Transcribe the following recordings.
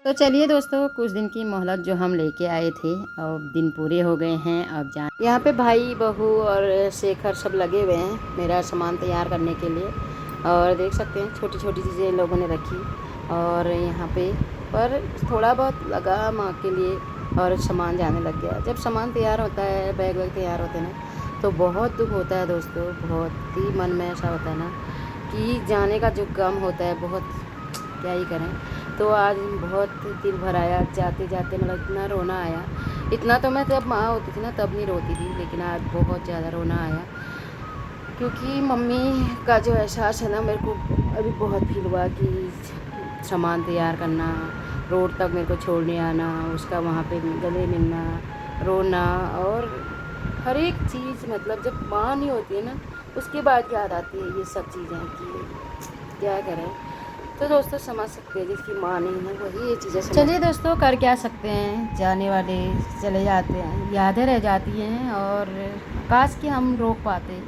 तो चलिए दोस्तों, कुछ दिन की मोहलत जो हम लेके आए थे, अब दिन पूरे हो गए हैं। अब यहाँ पे भाई बहू और शेखर सब लगे हुए हैं मेरा सामान तैयार करने के लिए। और देख सकते हैं छोटी छोटी चीज़ें लोगों ने रखी। और यहाँ पे पर थोड़ा बहुत लगा माँ के लिए और सामान जाने लग गया। जब सामान तैयार होता है, बैग वैग तैयार होते हैं ना, तो बहुत दुख होता है दोस्तों। बहुत ही मन में ऐसा होता है ना कि जाने का जो गम होता है, बहुत क्या ही करें। तो आज बहुत दिल भर आया जाते जाते, मतलब इतना रोना आया। इतना तो मैं जब माँ होती थी ना तब नहीं रोती थी, लेकिन आज बहुत ज़्यादा रोना आया क्योंकि मम्मी का जो एहसास है ना, मेरे को अभी बहुत फील हुआ कि सामान तैयार करना, रोड तक मेरे को छोड़ने आना, उसका वहाँ पे गले मिलना, रोना और हर एक चीज़। मतलब जब माँ नहीं होती है ना, उसके बाद याद आती है ये सब चीज़ें कि क्या करें। तो दोस्तों समझ सकते हैं, जिसकी माँ नहीं है वही ये चीज़ें समझ। चलिए दोस्तों, कर क्या सकते हैं, जाने वाले चले जाते हैं, यादें रह जाती हैं। और काश कि हम रोक पाते,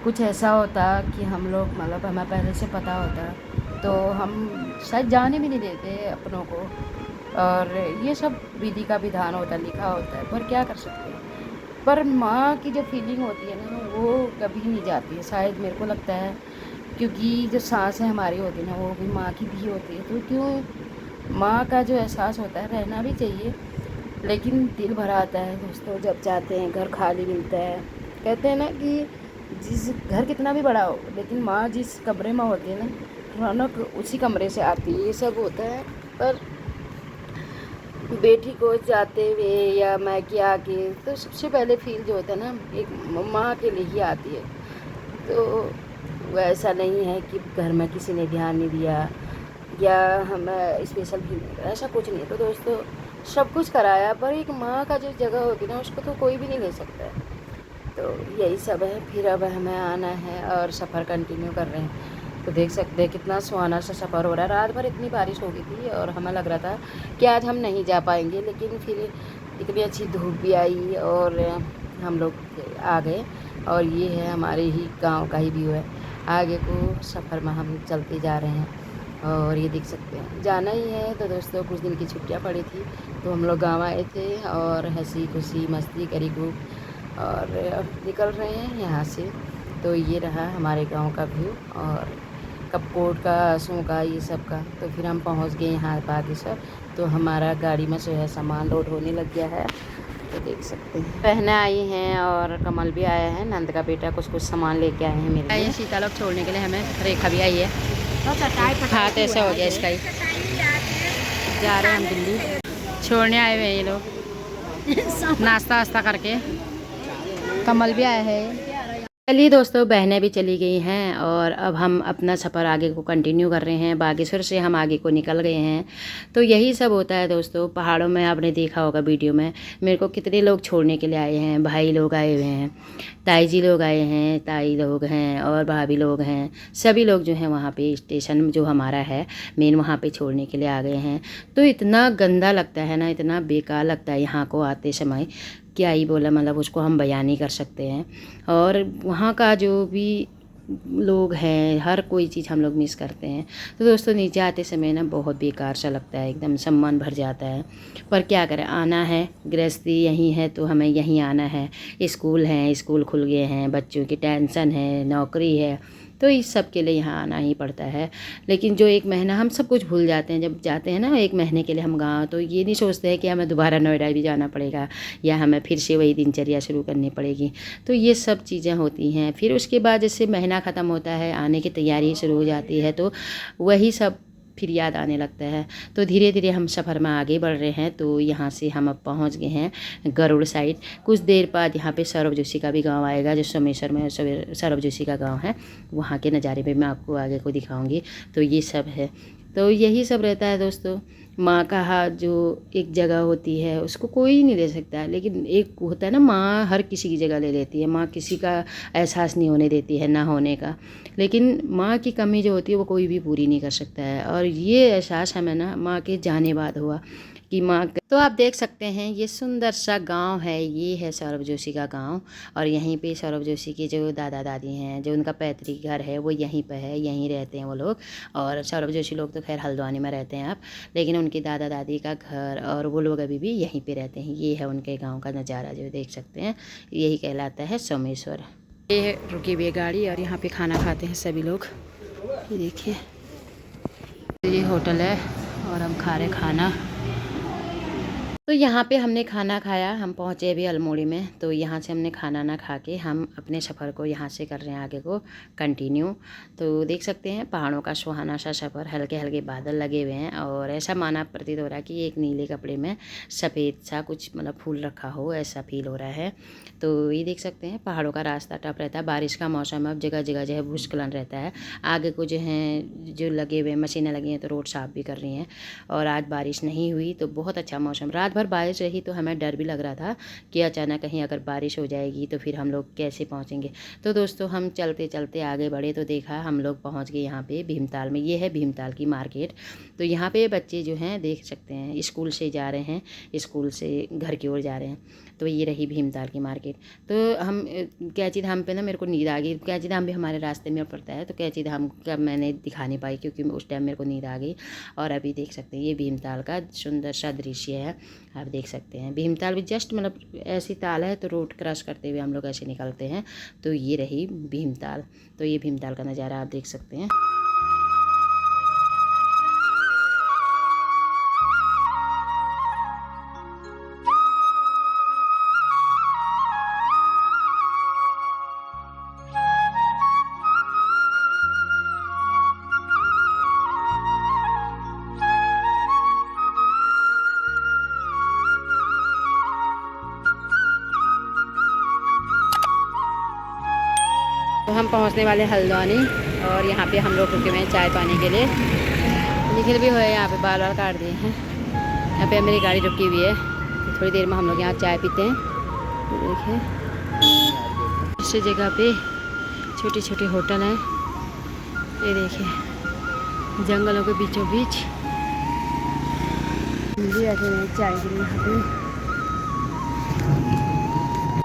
कुछ ऐसा होता कि हम लोग मतलब हमें पहले से पता होता तो हम शायद जाने भी नहीं देते अपनों को। और ये सब विधि का विधान होता, लिखा होता है, पर क्या कर सकते हैं। पर माँ की जो फीलिंग होती है ना, वो कभी नहीं जाती है शायद, मेरे को लगता है। क्योंकि जो सांसें हमारी होती है ना, वो भी माँ की भी होती है। तो क्यों माँ का जो एहसास होता है रहना भी चाहिए। लेकिन दिल भर आता है दोस्तों जब जाते हैं, घर खाली मिलता है। कहते हैं ना कि जिस घर कितना भी बड़ा हो, लेकिन माँ जिस कमरे में होती है ना, रौनक उसी कमरे से आती है। ये सब होता है। पर बेटी को जाते हुए या मैके आके, तो सबसे पहले फील जो होता है ना, एक माँ के लिए ही आती है। तो वो ऐसा नहीं है कि घर में किसी ने ध्यान नहीं दिया या हमें स्पेशल फील नहीं करा, ऐसा कुछ नहीं है। तो दोस्तों सब कुछ कराया, पर एक माँ का जो जगह होती है ना, उसको तो कोई भी नहीं ले सकता है। तो यही सब है। फिर अब हमें आना है और सफ़र कंटिन्यू कर रहे हैं। तो देख सकते हैं कितना सुहाना सा सफ़र हो रहा है। रात भर इतनी बारिश हो गई थी और हमें लग रहा था कि आज हम नहीं जा पाएंगे, लेकिन फिर इतनी अच्छी धूप भी आई और हम लोग आ गए। और ये है हमारे ही गांव का ही व्यू है। आगे को सफ़र में हम चलते जा रहे हैं और ये देख सकते हैं जाना ही है। तो दोस्तों कुछ दिन की छुट्टियां पड़ी थी, तो हम लोग गाँव आए थे और हंसी खुशी मस्ती करी खूब। और अब निकल रहे हैं यहाँ से। तो ये रहा हमारे गांव का व्यू और कपकोट का, आंसू का, ये सब का। तो फिर हम पहुँच गए यहाँ बागेश्वर। तो हमारा गाड़ी में जो है सामान लोड होने लग गया है। तो देख सकते हैं बहनें आई हैं और कमल भी आया है, नंद का बेटा कुछ कुछ सामान लेके आए हैं मेरे लिए। सीता लोग छोड़ने के लिए, हमें रेखा भी आई है। हाथ ऐसे हो गया इसका ही। जा रहे हैं हम दिल्ली, छोड़ने आए हुए हैं ये लोग नाश्ता वास्ता करके। कमल भी आया है। चलिए दोस्तों, बहनें भी चली गई हैं और अब हम अपना सफ़र आगे को कंटिन्यू कर रहे हैं। बागेश्वर से हम आगे को निकल गए हैं। तो यही सब होता है दोस्तों पहाड़ों में। आपने देखा होगा वीडियो में मेरे को कितने लोग छोड़ने के लिए आए हैं। भाई लोग आए हुए हैं, ताई जी लोग आए हैं, ताई लोग हैं और भाभी लोग हैं। सभी लोग जो हैं वहाँ पे स्टेशन जो हमारा है मेन, वहाँ पे छोड़ने के लिए आ गए हैं। तो इतना गंदा लगता है ना, इतना बेकार लगता है यहाँ को आते समय, क्या ही बोला, मतलब उसको हम बयान नहीं कर सकते हैं। और वहाँ का जो भी लोग हैं, हर कोई चीज़ हम लोग मिस करते हैं। तो दोस्तों नीचे आते समय ना बहुत बेकार सा लगता है, एकदम सम्मान भर जाता है। पर क्या करें, आना है, गृहस्थी यहीं है तो हमें यहीं आना है। स्कूल हैं, स्कूल खुल गए हैं, बच्चों की टेंशन है, नौकरी है, तो इस सब के लिए यहाँ आना ही पड़ता है। लेकिन जो एक महीना हम सब कुछ भूल जाते हैं जब जाते हैं ना एक महीने के लिए हम गाँव, तो ये नहीं सोचते हैं कि हमें दोबारा नोएडा भी जाना पड़ेगा या हमें फिर से वही दिनचर्या शुरू करनी पड़ेगी। तो ये सब चीज़ें होती हैं। फिर उसके बाद जैसे महीना ख़त्म होता है, आने की तैयारी शुरू हो जाती है, तो वही सब फिर याद आने लगता है। तो धीरे धीरे हम सफ़र में आगे बढ़ रहे हैं। तो यहाँ से हम अब पहुँच गए हैं गरुड़ साइड। कुछ देर बाद यहाँ पे सौरभ जोशी का भी गांव आएगा, जो सोमेश्वर में सौरभ जोशी का गांव है। वहाँ के नज़ारे भी मैं आपको आगे को दिखाऊंगी। तो ये सब है, तो यही सब रहता है दोस्तों। माँ का हाथ जो एक जगह होती है उसको कोई नहीं ले सकता है, लेकिन एक होता है ना, माँ हर किसी की जगह ले लेती है। माँ किसी का एहसास नहीं होने देती है ना होने का, लेकिन माँ की कमी जो होती है वो कोई भी पूरी नहीं कर सकता है। और ये एहसास हमें ना माँ के जाने बाद हुआ कि माँ। तो आप देख सकते हैं ये सुंदर सा गांव है, ये है सौरभ जोशी का गांव। और यहीं पे सौरभ जोशी के जो दादा दादी हैं, जो उनका पैतृक घर है वो यहीं पे है, यहीं रहते हैं वो लोग। और सौरभ जोशी लोग तो खैर हल्द्वानी में रहते हैं आप, लेकिन उनके दादा दादी का घर और वो लोग अभी भी यहीं पे रहते हैं। ये है उनके गाँव का नज़ारा जो देख सकते हैं, यही कहलाता है सोमेश्वर। ये रुकी हुई है गाड़ी और यहाँ पे खाना खाते हैं सभी लोग। ये देखिए ये होटल है और हम खा रहे खाना। तो यहाँ पे हमने खाना खाया, हम पहुँचे अभी अल्मोड़ी में। तो यहाँ से हमने खाना ना खा के हम अपने सफ़र को यहाँ से कर रहे हैं आगे को कंटिन्यू। तो देख सकते हैं पहाड़ों का सुहाना सा सफ़र, हल्के हल्के बादल लगे हुए हैं और ऐसा माना प्रतीत हो रहा है कि एक नीले कपड़े में सफ़ेद सा कुछ मतलब फूल रखा हो, ऐसा फील हो रहा है। तो ये देख सकते हैं पहाड़ों का रास्ता टफ रहता है, बारिश का मौसम है, अब जगह जगह जो है भूस्खलन रहता है। आगे को जो है जो लगे हुए मशीनें लगी हैं तो रोड साफ़ भी कर रही हैं। और आज बारिश नहीं हुई तो बहुत अच्छा मौसम, रात भर बारिश रही तो हमें डर भी लग रहा था कि अचानक कहीं अगर बारिश हो जाएगी तो फिर हम लोग कैसे पहुंचेंगे। तो दोस्तों हम चलते चलते आगे बढ़े तो देखा हम लोग पहुंच गए यहाँ पे भीमताल में। ये है भीमताल की मार्केट। तो यहाँ पे बच्चे जो हैं देख सकते हैं स्कूल से जा रहे हैं, स्कूल से घर की ओर जा रहे हैं। तो ये रही भीमताल की मार्केट। तो हम कैंची धाम पे ना मेरे को नींद आ गई। कैंची धाम भी हमारे रास्ते में पड़ता है, तो कैंची धाम का मैंने दिखा नहीं पाई क्योंकि उस टाइम मेरे को नींद आ गई। और अभी देख सकते हैं ये भीमताल का सुंदर सा दृश्य है, आप देख सकते हैं। भीमताल भी जस्ट मतलब ऐसी ताल है तो रोड क्रॉस करते हुए हम लोग ऐसे निकलते हैं। तो ये रही भीमताल। तो ये भीमताल का नज़ारा आप देख सकते हैं। तो हम पहुंचने वाले हल्द्वानी और यहाँ पे हम लोग रुके हुए हैं चाय पाने के लिए। निखिल भी हुए यहाँ पे बाल काट दिए हैं। यहाँ पे मेरी गाड़ी रुकी हुई है, तो थोड़ी देर में हम लोग यहाँ चाय पीते हैं। तो देखिए इस जगह पे छोटे छोटे होटल हैं, ये देखिए जंगलों के बीचों बीच भी बैठे हुए हैं चाय के लिए। यहाँ पे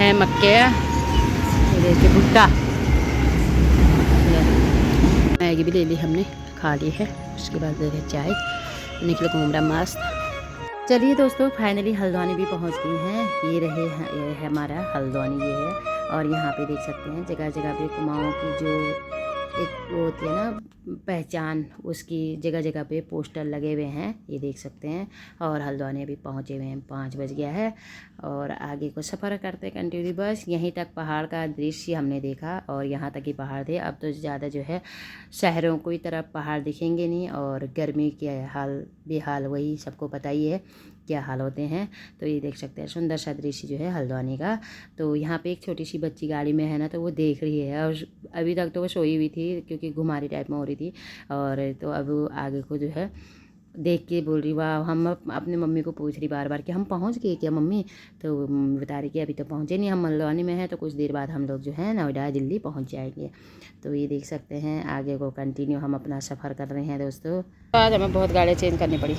है मक्के, ये देखिए भुट्टा, मैगी भी ले ली हमने, खा ली है। उसके बाद ले रहे चाय, निकल घूम रहा मस्त। चलिए दोस्तों फाइनली हल्द्वानी भी पहुंच गई हैं। ये रहे ये है हमारा हल्द्वानी, ये है। और यहाँ पे देख सकते हैं जगह जगह पे कुमाऊँ की जो एक वो होती है ना पहचान, उसकी जगह जगह पे पोस्टर लगे हुए हैं, ये देख सकते हैं। और हल्द्वानी अभी पहुँचे हुए हैं, 5 बज गया है। और आगे को सफ़र करते कंटिन्यू। बस यहीं तक पहाड़ का दृश्य हमने देखा और यहाँ तक ही पहाड़ थे। अब तो ज़्यादा जो है शहरों की तरफ पहाड़ दिखेंगे नहीं। और गर्मी के हाल बेहाल वही सबको पता ही है क्या हाल होते हैं। तो ये देख सकते हैं सुंदर सा दृश्य जो है हल्द्वानी का। तो यहाँ पे एक छोटी सी बच्ची गाड़ी में है ना, तो वो देख रही है। और अभी तक तो वो सोई हुई थी क्योंकि घुमारी टाइप में हो रही थी। और तो अब आगे को जो है देख के बोल रही वाह। हम अपनी मम्मी को पूछ रही बार बार कि हम पहुँच गए क्या मम्मी। तो बता रही कि अभी तो पहुँचे नहीं, हम हल्द्वानी में हैं, तो कुछ देर बाद हम लोग जो है नोएडा दिल्ली पहुँच जाएंगे। तो ये देख सकते हैं आगे को कंटिन्यू हम अपना सफ़र कर रहे हैं दोस्तों। आज हमें बहुत गाड़ी चेंज करनी पड़ी।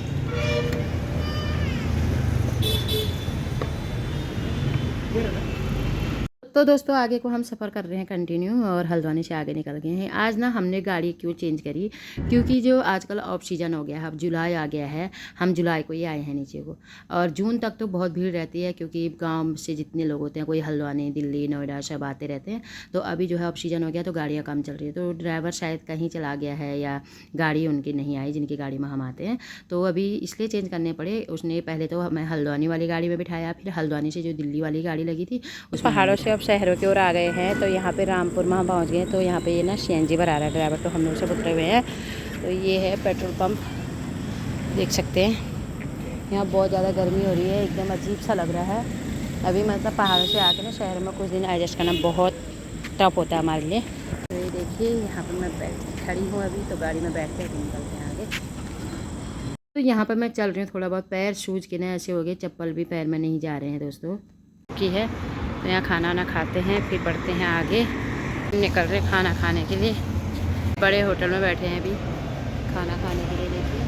तो दोस्तों आगे को हम सफ़र कर रहे हैं कंटिन्यू और हल्द्वानी से आगे निकल गए हैं। आज ना हमने गाड़ी क्यों चेंज करी, क्योंकि जो आजकल ऑफ सीज़न हो गया है, अब जुलाई आ गया है, हम जुलाई को ही आए हैं नीचे को। और जून तक तो बहुत भीड़ रहती है क्योंकि गांव से जितने लोग होते हैं, कोई हल्द्वानी दिल्ली नोएडा सब आते रहते हैं। तो अभी जो है ऑफ सीज़न हो गया तो गाड़ियाँ कम चल रही है। तो ड्राइवर शायद कहीं चला गया है या गाड़ी उनकी नहीं आई जिनकी गाड़ी में हम आते हैं, तो अभी इसलिए चेंज करने पड़े। उसने पहले तो हमें हल्द्वानी वाली गाड़ी में बिठाया, फिर हल्द्वानी से जो दिल्ली वाली गाड़ी लगी थी उस पहाड़ों से शहरों की ओर आ गए हैं। तो यहाँ पे रामपुर में हम पहुँच गए। तो यहाँ पे ये ना CNG भरा रहा है ड्राइवर, तो हम लोग सब उतरे हुए हैं। तो ये है पेट्रोल पंप, देख सकते हैं। यहाँ बहुत ज़्यादा गर्मी हो रही है, एकदम अजीब सा लग रहा है। अभी मतलब पहाड़ों से आके ना शहर में कुछ दिन एडजस्ट करना बहुत टफ होता है हमारे लिए। तो ये देखिए यहाँ पर मैं खड़ी हूँ अभी, तो गाड़ी में बैठ के निकलते हैं आगे। तो यहाँ पर मैं चल रही हूँ, थोड़ा बहुत पैर सूज के ना ऐसे हो गए, चप्पल भी पैर में नहीं जा रहे हैं दोस्तों की है। तो यहाँ खाना ना खाते हैं, फिर बढ़ते हैं आगे। निकल रहे खाना खाने के लिए, बड़े होटल में बैठे हैं अभी खाना खाने के लिए। देखिए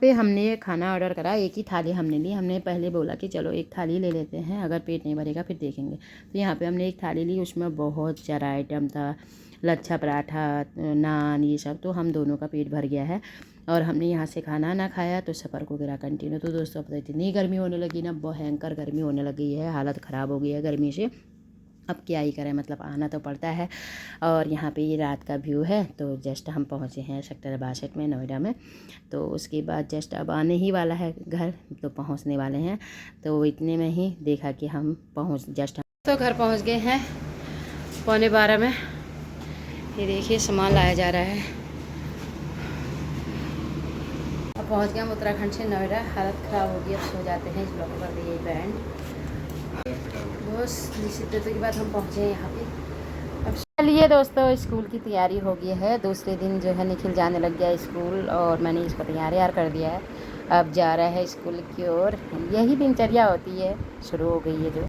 पे हमने खाना ऑर्डर करा, एक ही थाली हमने ली। हमने पहले बोला कि चलो एक थाली ले लेते हैं, अगर पेट नहीं भरेगा फिर देखेंगे। तो यहाँ पे हमने एक थाली ली, उसमें बहुत सारा आइटम था, लच्छा पराठा, नान, ये सब। तो हम दोनों का पेट भर गया है और हमने यहाँ से खाना ना खाया तो सफ़र को गिरा कंटिन्यू। तो दोस्तों अब इतनी गर्मी होने लगी ना, भयंकर गर्मी होने लगी है, हालत ख़राब हो गई है गर्मी से। अब क्या ही करें, मतलब आना तो पड़ता है। और यहाँ पे ये रात का व्यू है। तो जस्ट हम पहुँचे हैं सेक्टर 62 में, नोएडा में। तो उसके बाद जस्ट अब आने ही वाला है घर, तो पहुँचने वाले हैं। तो इतने में ही देखा कि हम तो घर पहुँच गए हैं 11:15 में। ये देखिए सामान लाया जा रहा है। अब पहुँच गए हम उत्तराखंड से नोएडा। हालत ख़राब हो गई, अब सो जाते हैं। इस ब्लॉक कर दिए बैंड। बस निश्चित के बाद हम पहुँचे हैं यहाँ पे। अब चलिए दोस्तों, स्कूल की तैयारी हो गई है। दूसरे दिन जो है निखिल जाने लग गया स्कूल और मैंने इसको तैयार कर दिया है। अब जा रहा है स्कूल की ओर। यही दिनचर्या होती है, शुरू हो गई है जो।